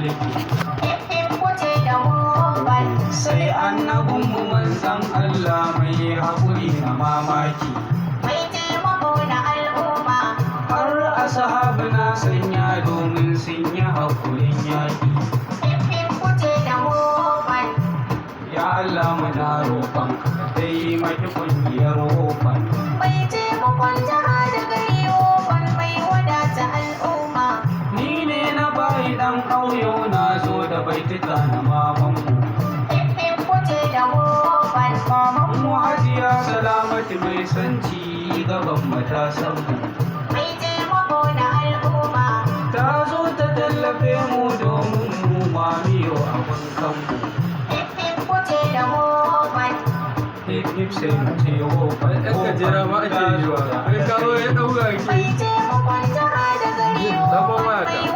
mulki. Kuce da mobal. Sai annabin mu manzan Allah mai haƙuri na mamaki. Mai taimako na al'umma. Har ashabu na sanya domin sun yi haƙurin yaƙi. Kuce da mobal. Ya Allah muna roƙon ka dai maki ƙungiyar Open. Mai taimakon jiha da gari Open mai wadata al'umma. Ni ne na bayi ɗan ƙauyo na zo da baituka na mamanmu. Kuce da mobal. Mamanmu Hajiya Salamatu mai sanci gaban matasanmu. Mai taimako na al'umma. Ta zo ta tallafe mu domin mu mamiyo abin kanmu. Kuce da mobal. Hip sai mu ce Open. Ɗan gajera ma ake yi wa. Kai kawo ya ɗauka ki. Mai taimakon jiha da gari Sabon Open waya ta. mai